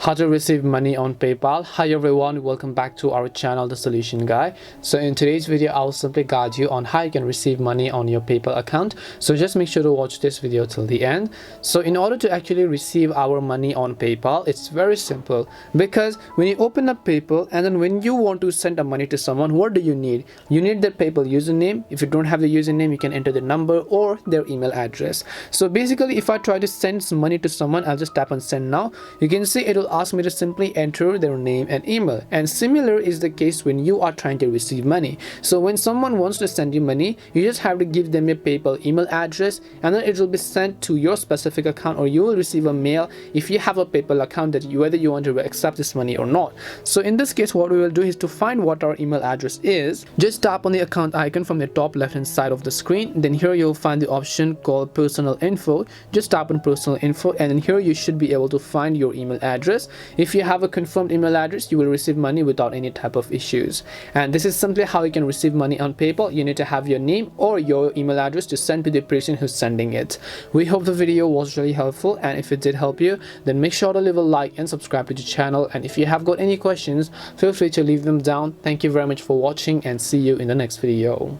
How to receive money on PayPal. Hi everyone, welcome back to our channel, The Solution Guy. So in today's video, I'll simply guide you on how you can receive money on your PayPal account. So just make sure to watch this video till the end. So in order to actually receive our money on PayPal, it's very simple, because when you open up PayPal and then when you want to send the money to someone, what do you need? You need their PayPal username. If you don't have the username, you can enter the number or their email address. So basically, if I try to send some money to someone, I'll just tap on send now. You can see it will ask me to simply enter their name and email, and similar is the case when you are trying to receive money. So when someone wants to send you money, you just have to give them your PayPal email address, and then it will be sent to your specific account, or you will receive a mail if you have a PayPal account that whether you want to accept this money or not. So in this case, what we will do is to find what our email address is. Just tap on the account icon from the top left hand side of the screen. Then here you'll find the option called personal info. Just tap on personal info, and then here you should be able to find your email address. If you have a confirmed email address, you will receive money without any type of issues. And this is simply how you can receive money on PayPal. You need to have your name or your email address to send to the person who's sending it. We hope the video was really helpful, and if it did help you, then make sure to leave a like and subscribe to the channel. And if you have got any questions, feel free to leave them down. Thank you very much for watching, and see you in the next video.